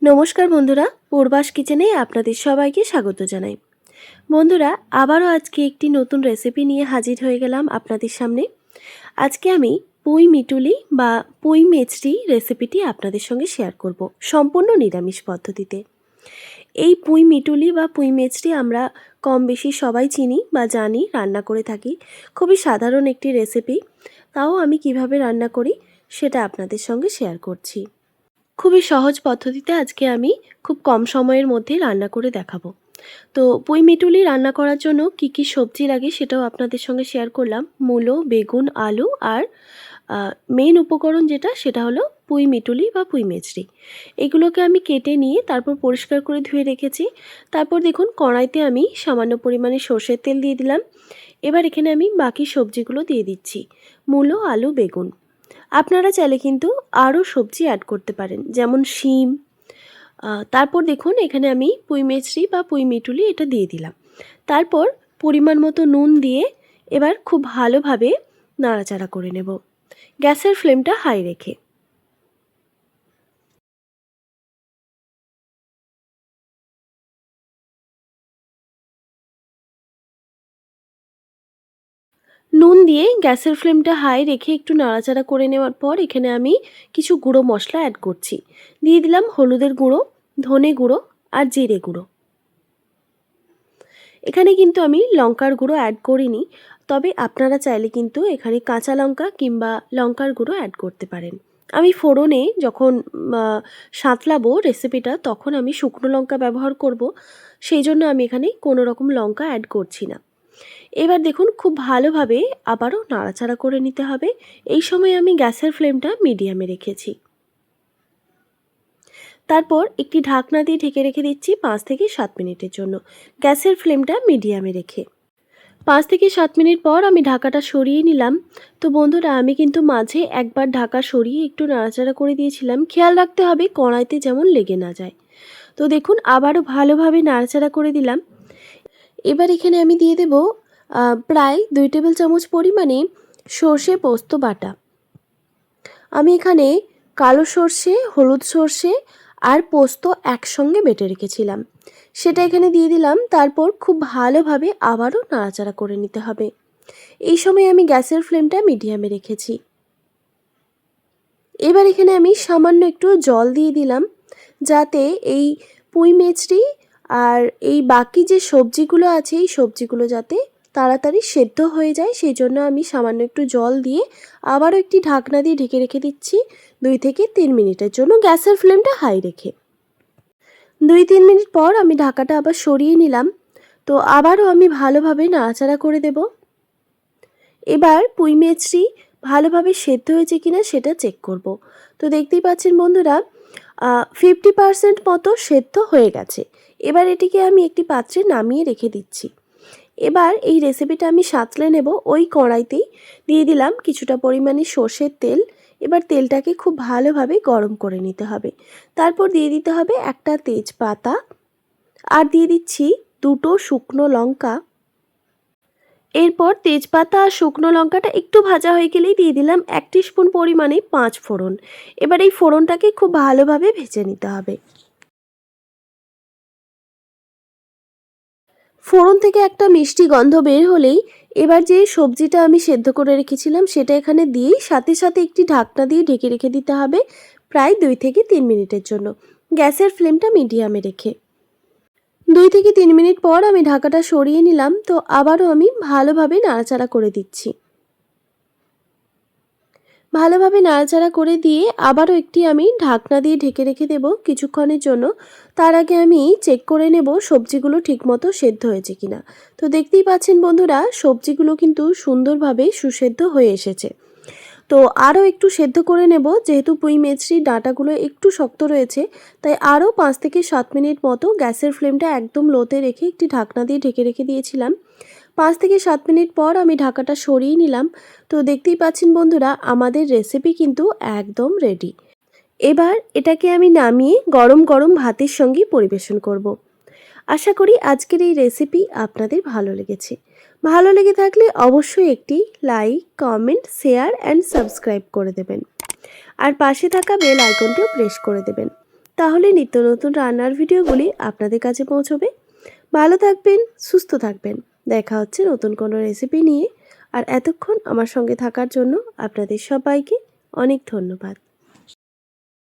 নমস্কার বন্ধুরা, পূর্বাস কিচেনে আপনাদের সবাইকে স্বাগত জানাই। বন্ধুরা, আবারও আজকে একটি নতুন রেসিপি নিয়ে হাজির হয়ে গেলাম আপনাদের সামনে। আজকে আমি পুঁই মিটুলি বা পুঁই মেচড়ি রেসিপিটি আপনাদের সঙ্গে শেয়ার করব, সম্পূর্ণ নিরামিষ পদ্ধতিতে। এই পুঁই মিটুলি বা পুঁই মেচড়ি আমরা কম বেশি সবাই চিনি বা জানি, রান্না করে থাকি। খুবই সাধারণ একটি রেসিপি, তাও আমি কিভাবে রান্না করি সেটা আপনাদের সঙ্গে শেয়ার করছি। খুবই সহজ পদ্ধতিতে আজকে আমি খুব কম সময়ের মধ্যে রান্না করে দেখাবো। তো পুঁই মিটুলি রান্না করার জন্য কি সবজি লাগে সেটাও আপনাদের সঙ্গে শেয়ার করলাম। মূলো, বেগুন, আলু আর মেইন উপকরণ যেটা সেটা হলো পুঁই মিটুলি বা পুঁই মেচড়ি। এগুলোকে আমি কেটে নিয়ে তারপর পরিষ্কার করে ধুয়ে রেখেছি। তারপর দেখুন কড়াইতে আমি সামান্য পরিমাণে সর্ষের তেল দিয়ে দিলাম। এবার এখানে আমি বাকি সবজিগুলো দিয়ে দিচ্ছি, মূলো, আলু, বেগুন। আপনারা চাইলে কিন্তু আরও সবজি অ্যাড করতে পারেন, যেমন শিম। তারপর দেখুন এখানে আমি পুঁই মেচড়ি বা পুঁই মিটুলি এটা দিয়ে দিলাম। তারপর পরিমাণ মতো নুন দিয়ে এবার খুব ভালোভাবে নাড়াচাড়া করে নেব, গ্যাসের ফ্লেমটা হাই রেখে। নুন দিয়ে গ্যাসের ফ্লেমটা হাই রেখে একটু নাড়াচাড়া করে নেওয়ার পর এখানে আমি কিছু গুঁড়ো মশলা অ্যাড করছি। দিয়ে দিলাম হলুদের গুঁড়ো, ধনে গুঁড়ো আর জিরে গুঁড়ো। এখানে কিন্তু আমি লঙ্কার গুঁড়ো অ্যাড করিনি, তবে আপনারা চাইলে কিন্তু এখানে কাঁচা লঙ্কা কিংবা লঙ্কার গুঁড়ো অ্যাড করতে পারেন। আমি ফোড়নে যখন সাঁতলাবো রেসিপিটা, তখন আমি শুকনো লঙ্কা ব্যবহার করব, সেই জন্য আমি এখানে কোনো রকম লঙ্কা অ্যাড করছি না। এবার দেখুন খুব ভালোভাবে আবারও নাড়াচাড়া করে নিতে হবে। এই সময় আমি গ্যাসের ফ্লেমটা মিডিয়ামে রেখেছি। তারপর একটি ঢাকনা দিয়ে ঢেকে রেখে দিচ্ছি 5 থেকে 7 মিনিটের জন্য, গ্যাসের ফ্লেমটা মিডিয়ামে রেখে। 5 থেকে 7 মিনিট পর আমি ঢাকাটা সরিয়ে নিলাম। তো বন্ধুরা, আমি কিন্তু মাঝে একবার ঢাকা সরিয়ে একটু নাড়াচাড়া করে দিয়েছিলাম। খেয়াল রাখতে হবে কড়াইতে যেমন লেগে না যায়। তো দেখুন আবারও ভালোভাবে নাড়াচাড়া করে দিলাম। এবার এখানে আমি দিয়ে দেব প্রায় 2 টেবিল চামচ পরিমাণে সর্ষে পোস্ত বাটা। আমি এখানে কালো সর্ষে, হলুদ সর্ষে আর পোস্ত একসঙ্গে বেটে রেখেছিলাম, সেটা এখানে দিয়ে দিলাম। তারপর খুব ভালোভাবে আবারও নাড়াচাড়া করে নিতে হবে। এই সময় আমি গ্যাসের ফ্লেমটা মিডিয়ামে রেখেছি। এবার এখানে আমি সামান্য একটু জল দিয়ে দিলাম, যাতে এই পুঁই মেচড়ি আর এই বাকি যে সবজিগুলো আছে এই সবজিগুলো যাতে তাড়াতাড়ি সেদ্ধ হয়ে যায়, সেই জন্য আমি সামান্য একটু জল দিয়ে আবারও একটি ঢাকনা দিয়ে ঢেকে রেখে দিচ্ছি 2 থেকে 3 মিনিটের জন্য, গ্যাসের ফ্লেমটা হাই রেখে। 2-3 মিনিট পর আমি ঢাকাটা আবার সরিয়ে নিলাম। তো আবারও আমি ভালোভাবে নাড়াচাড়া করে দেব। এবার পুঁই মেচড়ি ভালোভাবে সেদ্ধ হয়েছে কিনা সেটা চেক করব। তো দেখতেই পাচ্ছেন বন্ধুরা, 50% মতো সেদ্ধ হয়ে গেছে। এবার এটিকে আমি একটি পাত্রে নামিয়ে রেখে দিচ্ছি। এবার এই রেসিপিটা আমি সাঁতলে নেব। ওই কড়াইতেই দিয়ে দিলাম কিছুটা পরিমাণে সর্ষের তেল। এবার তেলটাকে খুব ভালোভাবে গরম করে নিতে হবে। তারপর দিয়ে দিতে হবে একটা তেজপাতা, আর দিয়ে দিচ্ছি 2টো শুকনো লঙ্কা। এরপর তেজপাতা আর শুকনো লঙ্কাটা একটু ভাজা হয়ে গেলেই দিয়ে দিলাম 1 টিস্পুন পরিমাণে 5 ফোড়ন। এবার এই ফোড়নটাকে খুব ভালোভাবে ভেজে নিতে হবে। ফোড়ন থেকে একটা মিষ্টি গন্ধ বের হলেই এবার যে সবজিটা আমি সেদ্ধ করে রেখেছিলাম সেটা এখানে দিয়েই সাথে সাথে একটি ঢাকনা দিয়ে ঢেকে রেখে দিতে হবে প্রায় 2 থেকে 3 মিনিটের জন্য, গ্যাসের ফ্লেমটা মিডিয়ামে রেখে। 2 থেকে 3 মিনিট পর আমি ঢাকাটা সরিয়ে নিলাম। তো আবারও আমি ভালোভাবে নাড়াচাড়া করে দিচ্ছি। ভালোভাবে নাড়াচাড়া করে দিয়ে আবারও একটি আমি ঢাকনা দিয়ে ঢেকে রেখে দেব কিছুক্ষণের জন্য। তার আগে আমি চেক করে নেব সবজিগুলো ঠিকমতো সেদ্ধ হয়েছে কিনা। তো দেখতেই পাচ্ছেন বন্ধুরা, সবজিগুলো কিন্তু সুন্দরভাবে সুসেদ্ধ হয়ে এসেছে। তো আরও একটু সেদ্ধ করে নেব, যেহেতু পুঁই মেচড়ির ডাঁটাগুলো একটু শক্ত রয়েছে, তাই আরও 5 থেকে 7 মিনিট মতো গ্যাসের ফ্লেমটা একদম লোতে রেখে একটি ঢাকনা দিয়ে ঢেকে রেখে দিয়েছিলাম। 5 থেকে 7 মিনিট পর আমি ঢাকাটা সরিয়ে নিলাম। তো দেখতেই পাচ্ছেন বন্ধুরা, আমাদের রেসিপি কিন্তু একদম রেডি। এবার এটাকে আমি নামিয়ে গরম গরম ভাতের সঙ্গে পরিবেশন করব। আশা করি আজকের এই রেসিপি আপনাদের ভালো লেগেছে। ভালো লেগে থাকলে অবশ্যই একটি like, comment, share and subscribe করে দেবেন। আর পাশে থাকা বেল আইকনটিও প্রেস করে দেবেন। তাহলে নিত্য নতুন রান্নার ভিডিওগুলি আপনাদের কাছে পৌঁছবে। ভালো থাকবেন, সুস্থ থাকবেন। দেখা হচ্ছে নতুন কোনো রেসিপি নিয়ে। আর এতক্ষণ আমার সঙ্গে থাকার জন্য আপনাদের সবাইকে অনেক ধন্যবাদ।